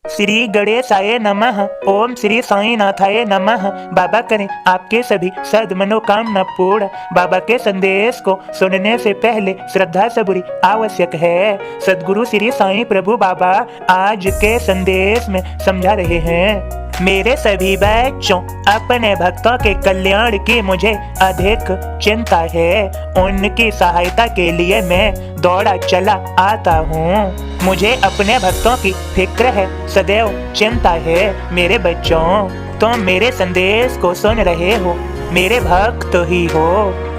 श्री गणेशाय नमः। ओम श्री साईनाथाय नमः। बाबा करें आपके सभी सद मनोकामना पूर्ण। बाबा के संदेश को सुनने से पहले श्रद्धा सबूरी आवश्यक है। सदगुरु श्री साईं प्रभु बाबा आज के संदेश में समझा रहे हैं। मेरे सभी बच्चों, अपने भक्तों के कल्याण की मुझे अधिक चिंता है। उनकी सहायता के लिए मैं दौड़ा चला आता हूँ। मुझे अपने भक्तों की फिक्र है, सदैव चिंता है। मेरे बच्चों, तुम मेरे संदेश को सुन रहे हो, मेरे भक्त ही हो।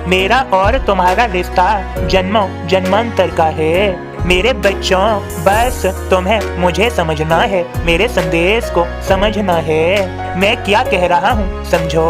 मेरा और तुम्हारा रिश्ता जन्मों जन्मांतर का है। मेरे बच्चों, बस तुम्हें मुझे समझना है, मेरे संदेश को समझना है। मैं क्या कह रहा हूँ समझो।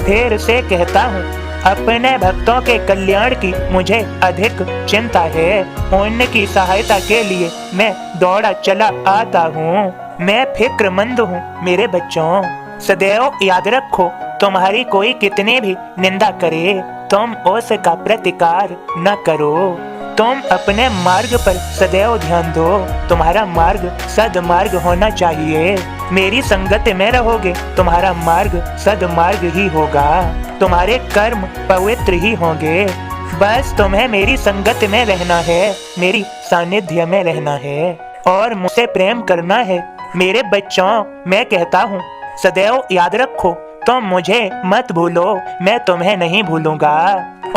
फिर से कहता हूँ, अपने भक्तों के कल्याण की मुझे अधिक चिंता है। उनकी सहायता के लिए मैं दौड़ा चला आता हूँ। मैं फिक्रमंद हूँ मेरे बच्चों। सदैव याद रखो, तुम्हारी कोई कितनी भी निंदा करे, तुम उसका प्रतिकार न करो। तुम अपने मार्ग पर सदैव ध्यान दो। तुम्हारा मार्ग सदमार्ग होना चाहिए। मेरी संगत में रहोगे, तुम्हारा मार्ग सदमार्ग ही होगा। तुम्हारे कर्म पवित्र ही होंगे। बस तुम्हें मेरी संगत में रहना है, मेरी सानिध्य में रहना है और मुझसे प्रेम करना है। मेरे बच्चों, मैं कहता हूँ, सदैव याद रखो, तुम मुझे मत भूलो, मैं तुम्हें नहीं भूलूंगा।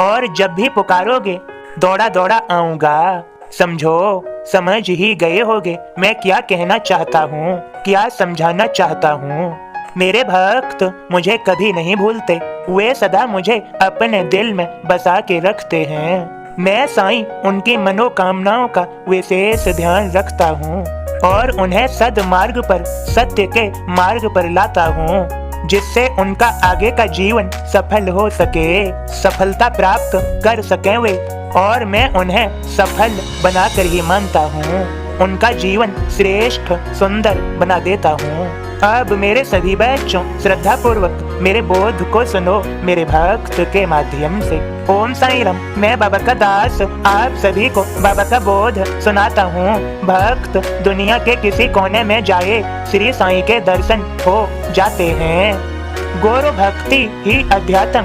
और जब भी पुकारोगे, दौड़ा दौड़ा आऊंगा। समझो, समझ ही गए होगे मैं क्या कहना चाहता हूँ, क्या समझाना चाहता हूँ। मेरे भक्त मुझे कभी नहीं भूलते, वे सदा मुझे अपने दिल में बसा के रखते हैं। मैं साईं उनकी मनोकामनाओं का विशेष ध्यान रखता हूँ और उन्हें सदमार्ग पर, सत्य के मार्ग पर लाता हूँ, जिससे उनका आगे का जीवन सफल हो सके, सफलता प्राप्त कर सके वे। और मैं उन्हें सफल बनाकर ही मानता हूँ। उनका जीवन श्रेष्ठ सुंदर बना देता हूँ। अब मेरे सभी बच्चों, श्रद्धा पूर्वक मेरे बोध को सुनो मेरे भक्त के माध्यम से। ओम साईं राम। मैं बाबा का दास आप सभी को बाबा का बोध सुनाता हूँ। भक्त दुनिया के किसी कोने में जाए, श्री साईं के दर्शन हो जाते हैं। गौर भक्ति ही अध्यात्म,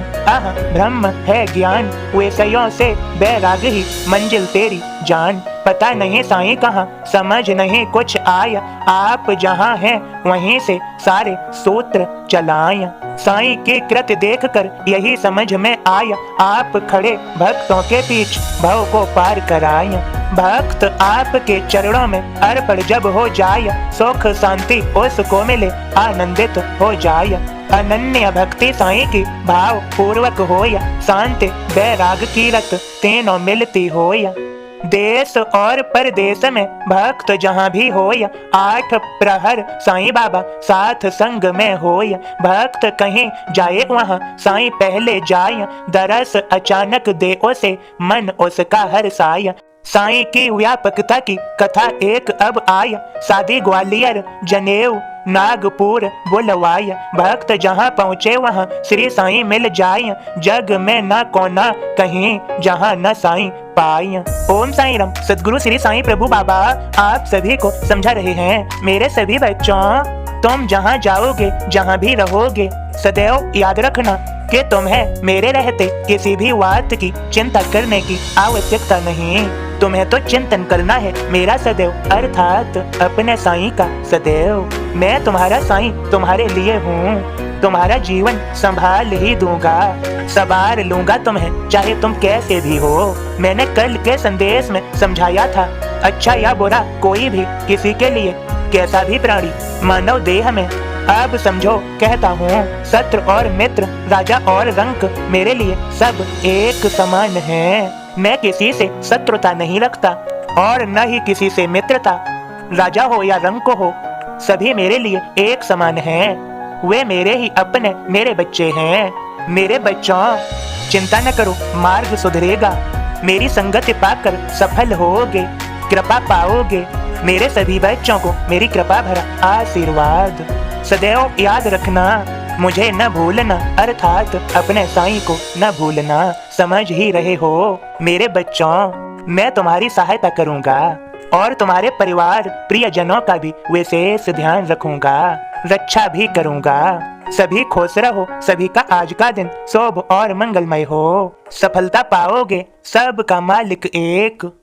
ब्रह्म है ज्ञान। विषयों से बैराग ही मंजिल तेरी जान। पता नहीं साईं कहाँ, समझ नहीं कुछ आया। आप जहाँ हैं वहीं से सारे सूत्र चलाएं। साईं की कृत देखकर यही समझ में आया, आप खड़े भक्तों के बीच भव को पार कराएं। भक्त आपके चरणों में अर्पण जब हो जाए, सुख शांति उसको मिले, आनंदित हो जाए। अनन्य भक्ति साईं की भाव पूर्वक होया, शांति बैराग की रत तीनों मिलती होया। देश और परदेश में भक्त जहाँ भी होया, 8 प्रहर साईं बाबा साथ संग में होया। भक्त कहीं जाए वहाँ साईं पहले जाया, दरस अचानक दे उसे मन उसका हर्षाया। साईं की व्यापकता की कथा एक अब आया, शादी ग्वालियर जनेऊ नागपुर बुलवाया। भक्त जहाँ पहुँचे वहाँ श्री साईं मिल जाए, जग में न कोना कहीं जहाँ न साईं पाए। ओम साईं राम। सदगुरु श्री साईं प्रभु बाबा आप सभी को समझा रहे हैं। मेरे सभी बच्चों, तुम जहाँ जाओगे, जहाँ भी रहोगे, सदैव याद रखना कि तुम्हें मेरे रहते किसी भी बात की चिंता करने की आवश्यकता नहीं। तुम्हें तो चिंतन करना है मेरा सदैव, अर्थात अपने साईं का सदैव। मैं तुम्हारा साईं तुम्हारे लिए हूँ। तुम्हारा जीवन संभाल ही दूंगा, संभाल लूंगा तुम्हें, चाहे तुम कैसे भी हो। मैंने कल के संदेश में समझाया था, अच्छा या बुरा कोई भी किसी के लिए कैसा भी प्राणी मानव देह में। अब समझो, कहता हूँ, शत्रु और मित्र, राजा और रंक मेरे लिए सब एक समान हैं। मैं किसी से शत्रुता नहीं रखता और न ही किसी से मित्रता। राजा हो या रंक हो, सभी मेरे लिए एक समान हैं। वे मेरे ही अपने, मेरे बच्चे हैं। मेरे बच्चों, चिंता न करो, मार्ग सुधरेगा। मेरी संगत पाकर सफल होगे, कृपा पाओगे। मेरे सभी बच्चों को मेरी कृपा भरा आशीर्वाद। सदैव याद रखना, मुझे न भूलना, अर्थात अपने साईं को न भूलना। समझ ही रहे हो मेरे बच्चों, मैं तुम्हारी सहायता करूंगा। और तुम्हारे परिवार प्रियजनों का भी विशेष ध्यान रखूंगा, रक्षा भी करूंगा। सभी खुश रहो, सभी का आज का दिन शुभ और मंगलमय हो। सफलता पाओगे, सबका मालिक एक।